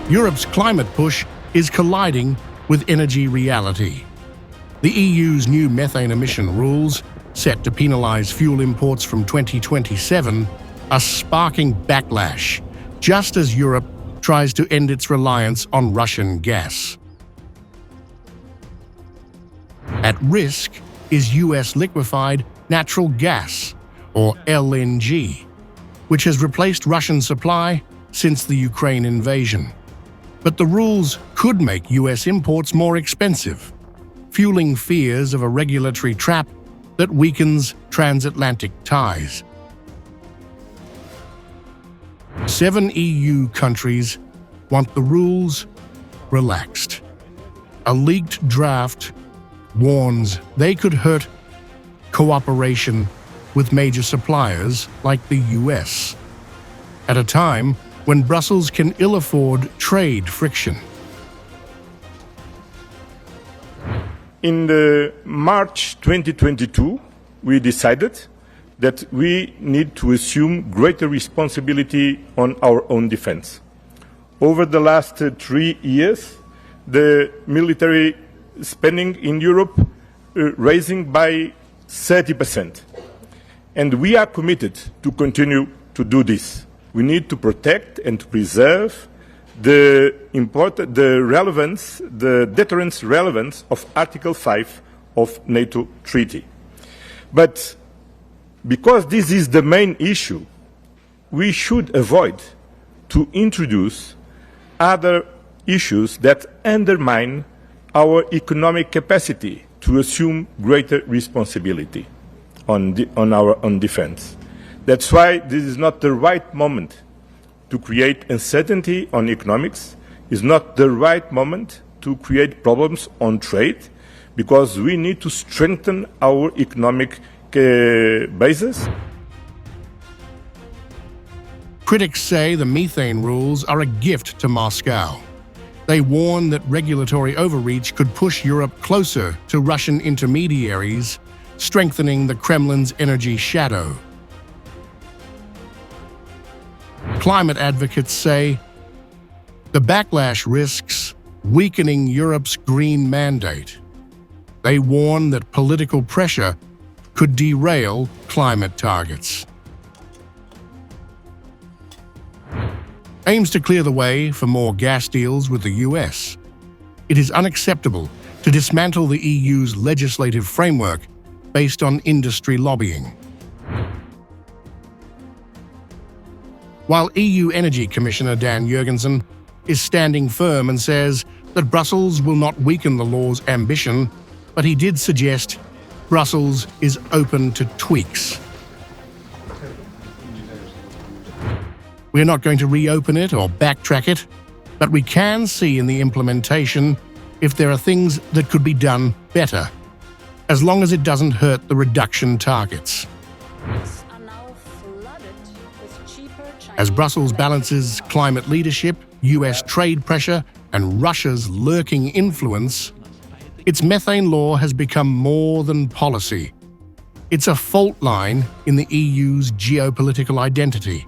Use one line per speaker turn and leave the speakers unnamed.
Europe's climate push is colliding with energy reality. The EU's new methane emission rules, set to penalise fuel imports from 2027, are sparking backlash, just as Europe tries to end its reliance on Russian gas. At risk is US liquefied natural gas, or LNG, which has replaced Russian supply since the Ukraine invasion. But the rules could make US imports more expensive, fueling fears of a regulatory trap that weakens transatlantic ties. 7 EU countries want the rules relaxed. A leaked draft warns they could hurt cooperation with major suppliers like the US, at a time when Brussels can ill afford trade friction.
In March 2022, we decided that we need to assume greater responsibility on our own defense. Over the last 3 years, the military spending in Europe rising by 30%. And we are committed to continue to do this. We need to protect and to preserve the deterrence relevance of Article 5 of NATO Treaty. But because this is the main issue, we should avoid to introduce other issues that undermine our economic capacity to assume greater responsibility on our own defense. That's why this is not the right moment to create uncertainty on economics. It's not the right moment to create problems on trade, because we need to strengthen our economic basis.
Critics say the methane rules are a gift to Moscow. They warn that regulatory overreach could push Europe closer to Russian intermediaries, strengthening the Kremlin's energy shadow. Climate advocates say the backlash risks weakening Europe's green mandate. They warn that political pressure could derail climate targets. Aims to clear the way for more gas deals with the US. It is unacceptable to dismantle the EU's legislative framework based on industry lobbying. While EU Energy Commissioner Dan Jurgensen is standing firm and says that Brussels will not weaken the law's ambition, but he did suggest Brussels is open to tweaks. We're not going to reopen it or backtrack it, but we can see in the implementation if there are things that could be done better, as long as it doesn't hurt the reduction targets. As Brussels balances climate leadership, US trade pressure, and Russia's lurking influence, its methane law has become more than policy. It's a fault line in the EU's geopolitical identity.